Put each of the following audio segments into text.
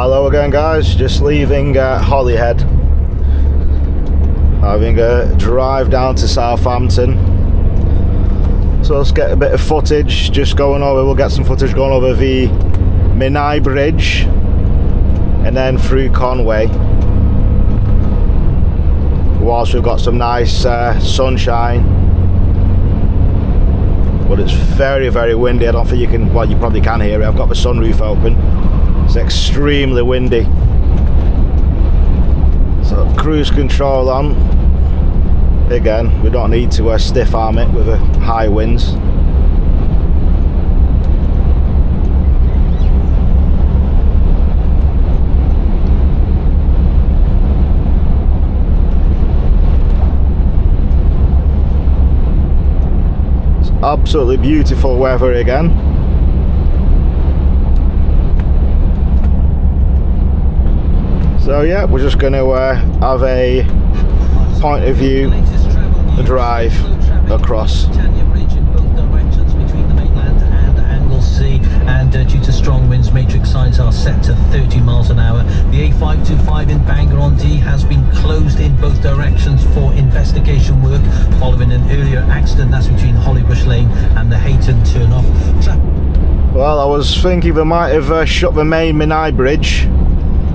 Hello again, guys. Just leaving Holyhead, having a drive down to Southampton. So let's get a bit of footage. Just going over. We'll get some footage going over the Menai Bridge and then through Conway. Whilst we've got some nice sunshine, but it's very, very windy. I don't think you can. Well, you probably can hear it. I've got the sunroof open. It's extremely windy. So cruise control on. Again, we don't need to stiff arm it with high winds. It's absolutely beautiful weather again. So yeah, we're just going to have a point of view drive across. And due to strong winds, matrix signs are set to 30 miles an hour. The A525 in Bangor-on-Dee has been closed in both directions for investigation work following an earlier accident. That's between Hollybush Lane and the Hayton turnoff. Well, I was thinking they might have shut the main Menai Bridge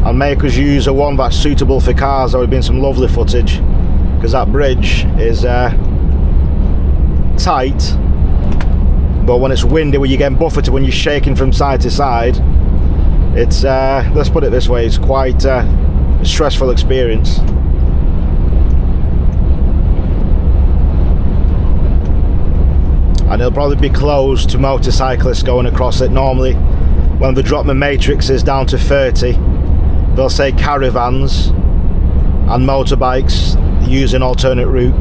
and make us use a one that's suitable for cars. There would have been some lovely footage, because that bridge is tight, but when it's windy, when you're getting buffeted, when you're shaking from side to side, it's let's put it this way, it's quite a stressful experience. And it'll probably be closed to motorcyclists going across it. Normally when they drop the matrices down to 30, they'll say caravans and motorbikes use an alternate route,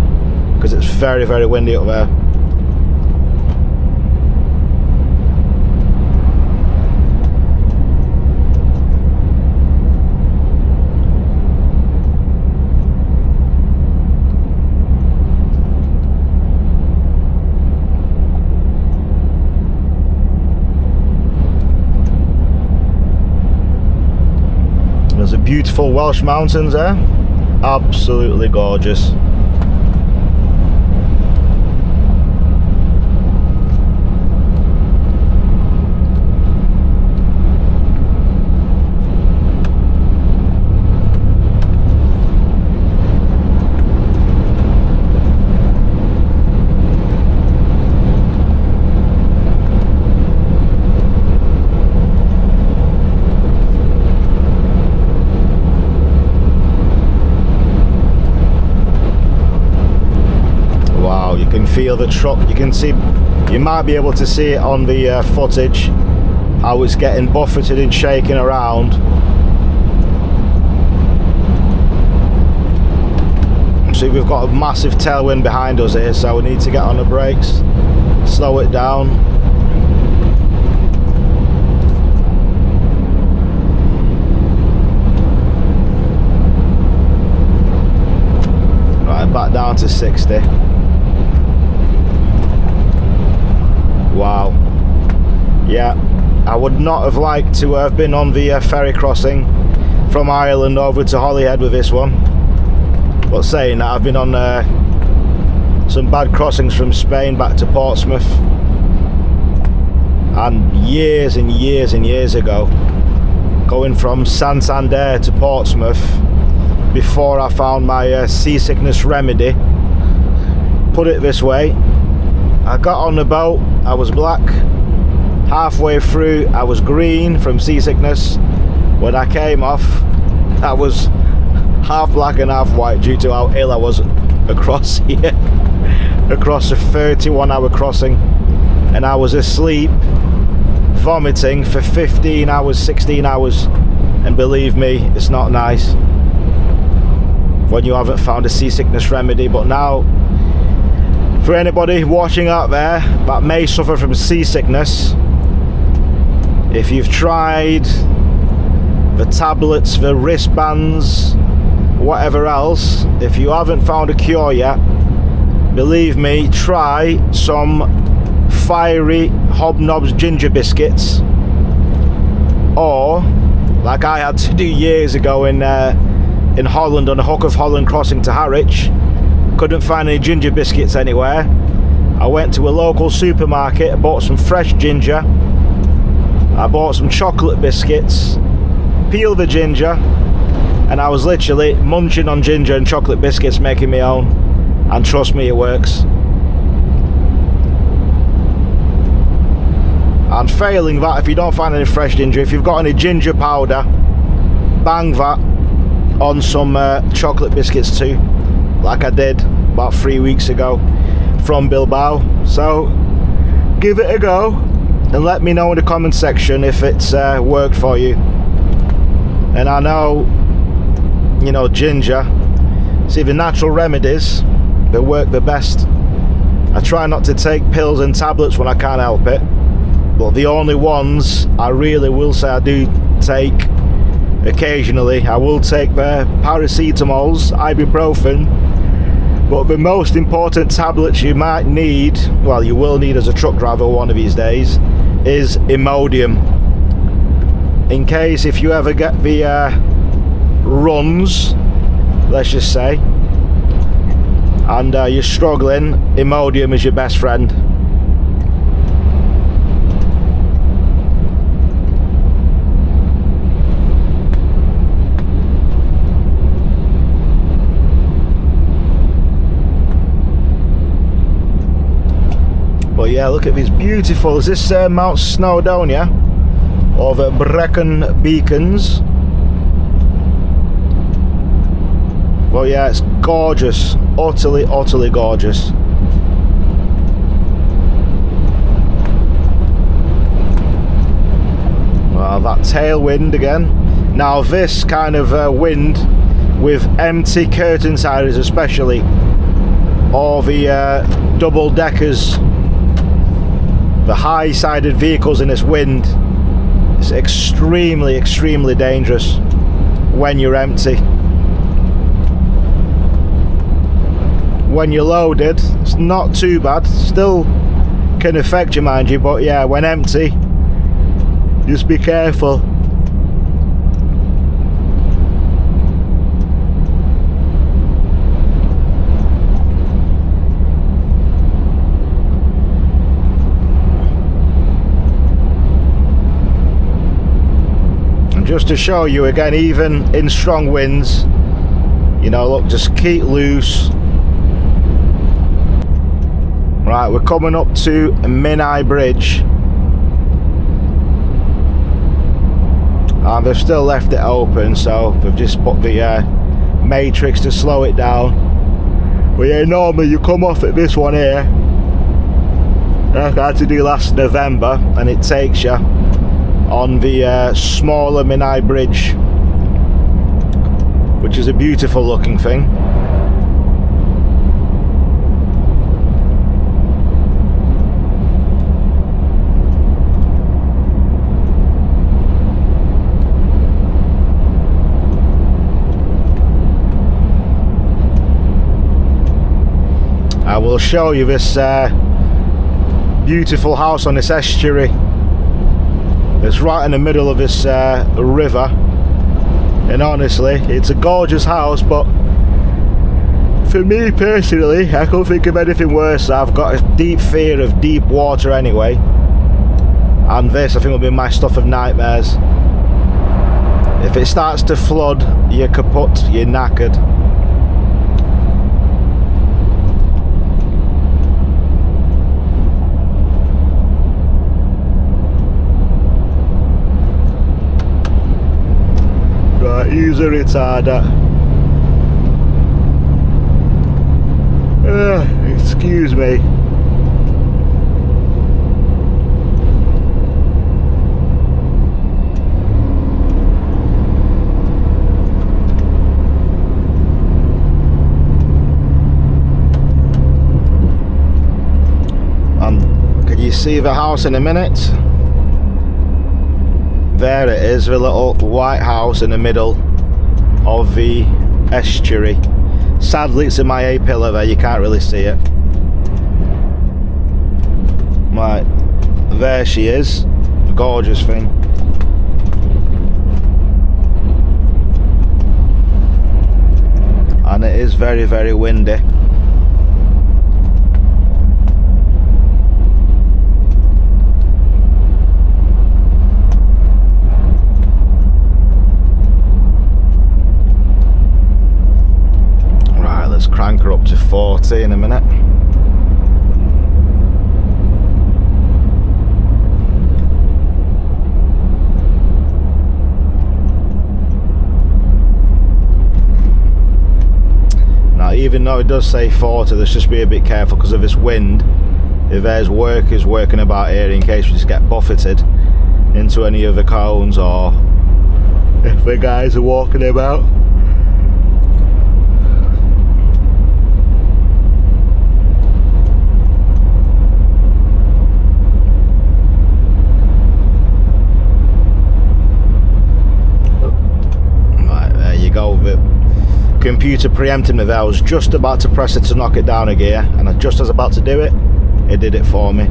because it's very, very windy up there. There's a beautiful Welsh mountains there, absolutely gorgeous. Feel the truck, you can see, you might be able to see it on the footage, how it's getting buffeted and shaking around. See, we've got a massive tailwind behind us here, so we need to get on the brakes, slow it down. Right, back down to 60. Wow. Yeah, I would not have liked to have been on the ferry crossing from Ireland over to Holyhead with this one. But saying that, I've been on some bad crossings from Spain back to Portsmouth, and years and years and years ago, going from Santander to Portsmouth, before I found my seasickness remedy. Put it this way, I got on the boat, I was black. Halfway through, I was green from seasickness. When I came off, I was half black and half white due to how ill I was across here. Across a 31-hour crossing. And I was asleep, vomiting for 15 hours, 16 hours. And believe me, it's not nice when you haven't found a seasickness remedy. But now, for anybody watching out there that may suffer from seasickness, if you've tried the tablets, the wristbands, whatever else, if you haven't found a cure yet, believe me, try some fiery Hobnobs ginger biscuits, or like I had to do years ago in Holland, on the Hook of Holland crossing to Harwich. Couldn't find any ginger biscuits anywhere. I went to a local supermarket, I bought some fresh ginger, I bought some chocolate biscuits, peeled the ginger, and I was literally munching on ginger and chocolate biscuits, making my own, and trust me, it works. And failing that, if you don't find any fresh ginger, if you've got any ginger powder, bang that on some chocolate biscuits too, like I did about 3 weeks ago from Bilbao. So give it a go and let me know in the comment section if it's worked for you. And I know, you know, ginger, see, the natural remedies that work the best. I try not to take pills and tablets when I can't help it, but the only ones I really will say I do take occasionally, I will take the paracetamols, ibuprofen, but the most important tablets you might need, well, you will need as a truck driver one of these days, is Imodium. In case if you ever get the runs, let's just say, and you're struggling, Imodium is your best friend. But yeah, look at these beautiful, is this Mount Snowdonia or the Brecon Beacons? Well, yeah, it's gorgeous, utterly gorgeous. Well, that tailwind again. Now this kind of wind with empty curtain siders especially, or the double deckers, the high-sided vehicles in this wind, is extremely dangerous when you're empty. When you're loaded, it's not too bad, still can affect you, mind you, but yeah, when empty, just be careful. Just to show you again, even in strong winds, you know, look, just keep loose. Right, we're coming up to Menai Bridge, and they've still left it open, so they've just put the matrix to slow it down. But yeah, normally you come off at this one here, like I had to do last November, and it takes you on the smaller Menai Bridge, which is a beautiful looking thing. I will show you this beautiful house on this estuary. It's right in the middle of this river, and honestly, it's a gorgeous house, but for me personally, I can't think of anything worse. I've got a deep fear of deep water anyway, and this I think will be my stuff of nightmares. If it starts to flood, you're kaput, you're knackered. Use a retarder. Excuse me. Can you see the house in a minute? There it is, the little white house in the middle of the estuary. Sadly, it's in my A-pillar there, you can't really see it. Right, there she is, a gorgeous thing. and it is very, very windy. Right, let's crank her up to 40 in a minute. Even though it does say 40, let's just be a bit careful because of this wind. If there's workers working about here, in case we just get buffeted into any of the cones, or if the guys are walking about. Right, there you go with it. Computer preempting me there. I was just about to press it to knock it down a gear, and I just was about to do it, it did it for me.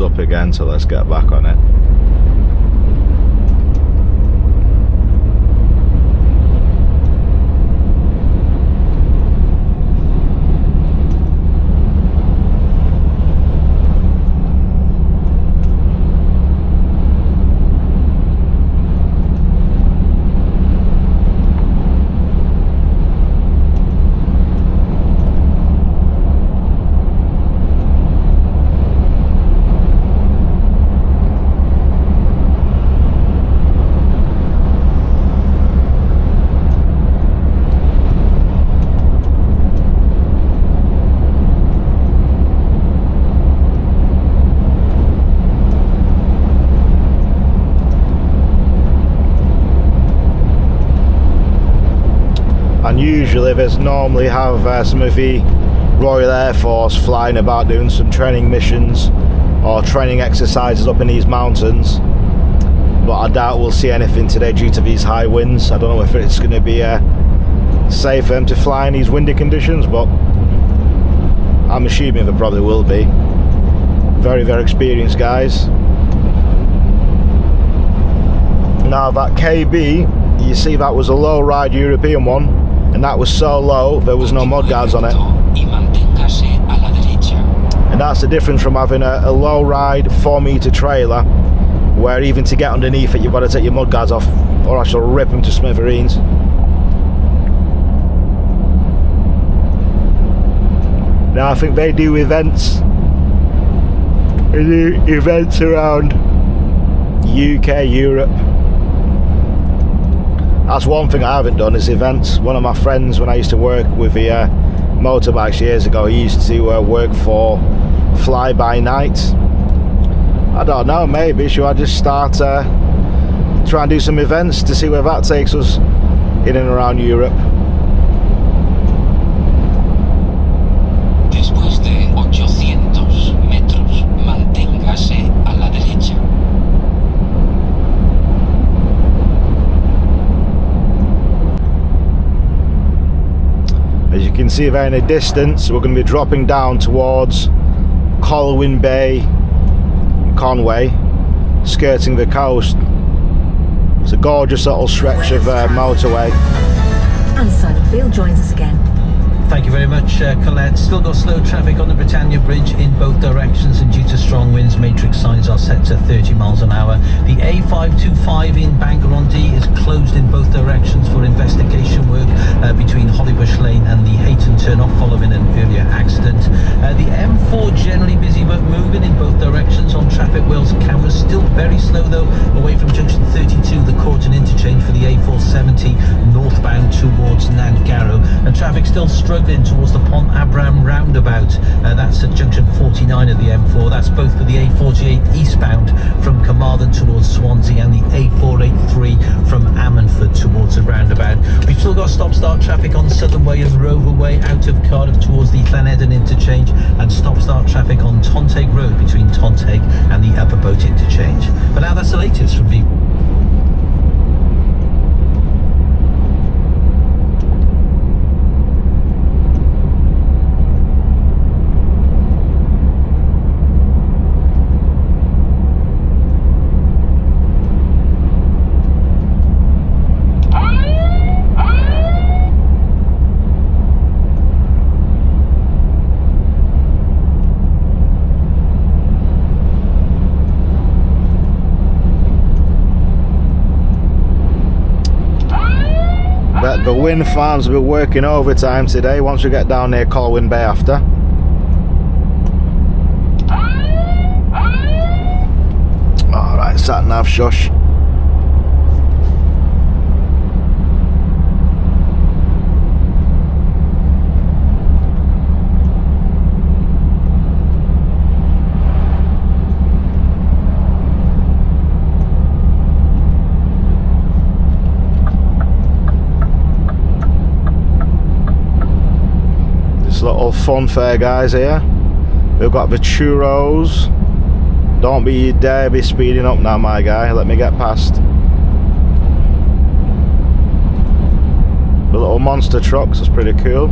Up again, so let's get back on it. And usually there's normally have some of the Royal Air Force flying about doing some training missions or training exercises up in these mountains, but I doubt we'll see anything today due to these high winds. I don't know if it's going to be safe for them to fly in these windy conditions, but I'm assuming there probably will be. Very, very experienced guys. Now that KB, you see that was a low ride European one, and that was so low there was no mudguards on it. And that's the difference from having a low ride 4-meter trailer, where even to get underneath it you've got to take your mudguards off or I shall rip them to smithereens. Now I think they do events. They do events around UK, Europe. That's one thing I haven't done, is events. One of my friends, when I used to work with the motorbikes years ago, he used to work for Fly By Night. I don't know, maybe should I just start try and do some events to see where that takes us in and around Europe. Después de 800 metros, manténgase a la derecha. As you can see there in the distance, we're going to be dropping down towards Colwyn Bay, Conway, skirting the coast. It's a gorgeous little stretch of motorway. And Simon Field joins us again. Thank you very much, Colette. Still got slow traffic on the Britannia Bridge in both directions, and due to strong winds, matrix signs are set to 30 miles an hour. The A525 in Bangor-on-Dee is closed in both directions for investigation work between Hollybush Lane and the Hayton turn-off following an earlier accident. The M4 generally busy but moving in both directions on Traffic Wales cameras. Still very slow though away from junction 32, the Corton interchange for the A470 north traffic still struggling towards the Pont Abram roundabout. That's at junction 49 of the M4. That's both for the A48 eastbound from Carmarthen towards Swansea and the A483 from Ammanford towards the roundabout. We've still got stop-start traffic on Southern Way and Rover Way out of Cardiff towards the Llanedden interchange, and stop-start traffic on Tonteg Road between Tonteg and the Upper Boat interchange. But now that's the latest from the... Bet the wind farms will be working overtime today once we get down near Colwyn Bay after. Alright, sat nav shush. Little fun fair guys here. We've got the churros. Don't be dare be speeding up now, my guy. Let me get past. The little monster trucks is pretty cool.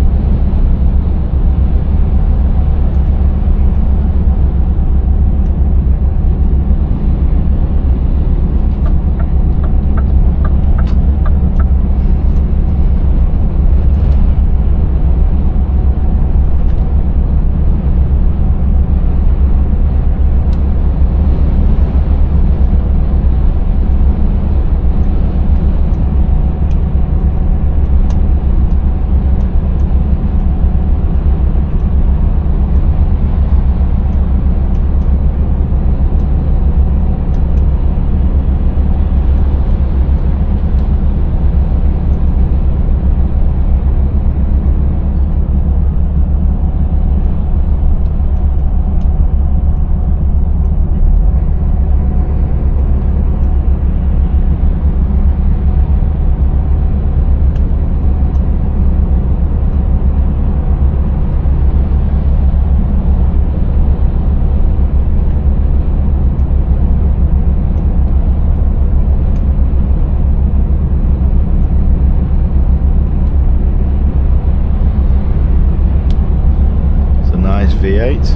V8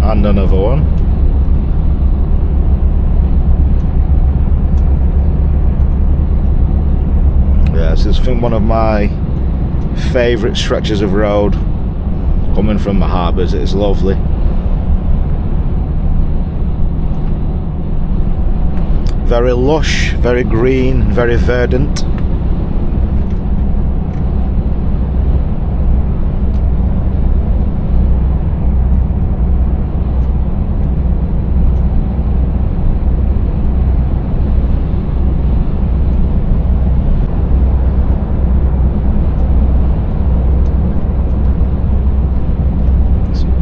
and another one. Yes, it's been one of my favourite stretches of road coming from the harbours. It's lovely. Very lush, very green, very verdant.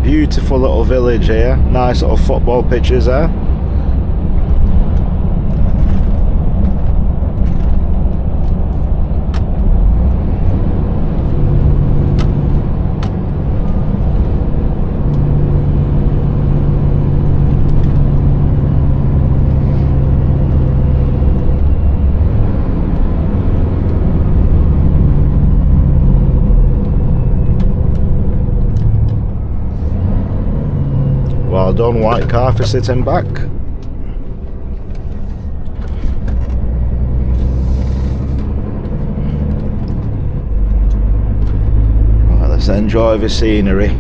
Beautiful little village here, nice little football pitches there. Well done, white car, for sitting back. Right, let's enjoy the scenery.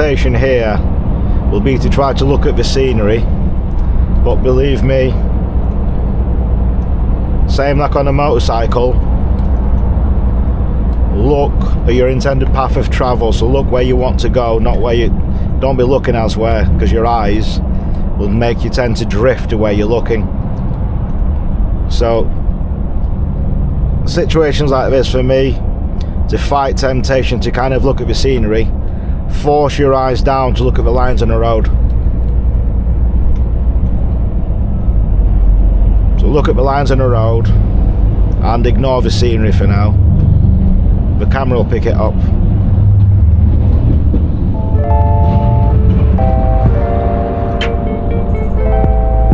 temptation here will be to try to look at the scenery, but believe me, same like on a motorcycle, look at your intended path of travel. So look where you want to go, not where you... Don't be looking elsewhere, because your eyes will make you tend to drift to where you're looking. So situations like this, for me, to fight temptation to kind of look at the scenery, force your eyes down to look at the lines on the road. So look at the lines on the road and ignore the scenery for now. The camera will pick it up.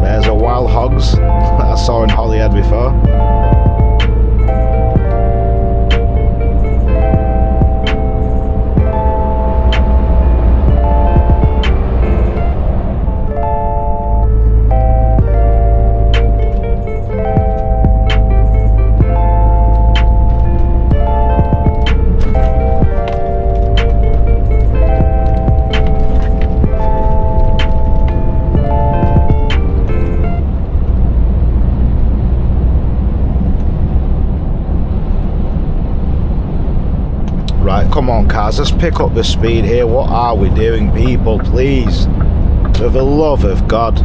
There's a wild hogs that I saw in Holyhead before. Right, come on cars, let's pick up the speed here. What are we doing, people? Please, for the love of God.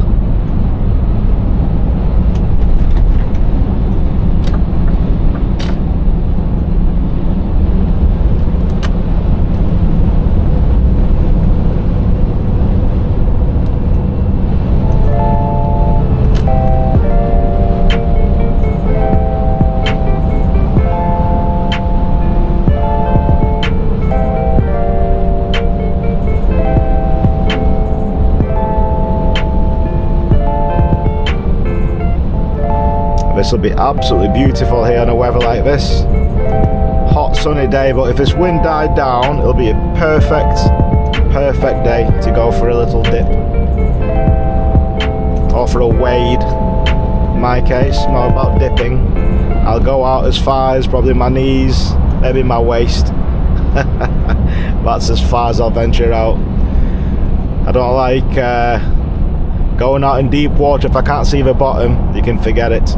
This will be absolutely beautiful here on a weather like this. Hot sunny day, but if this wind died down, it'll be a perfect day to go for a little dip. Or for a wade. In my case, not about dipping. I'll go out as far as probably my knees, maybe my waist. That's as far as I'll venture out. I don't like going out in deep water if I can't see the bottom. You can forget it.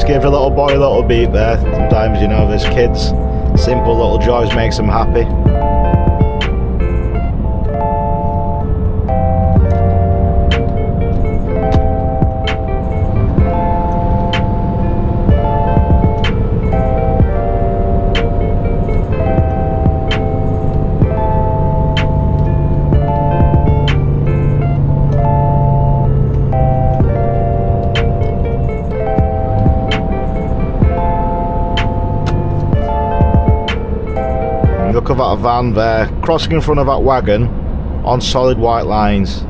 Give a little boy a little beat there. Sometimes, you know, there's kids, simple little joys makes them happy. Look at that van there, crossing in front of that wagon on solid white lines.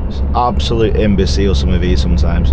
It's absolute imbecile, some of these sometimes.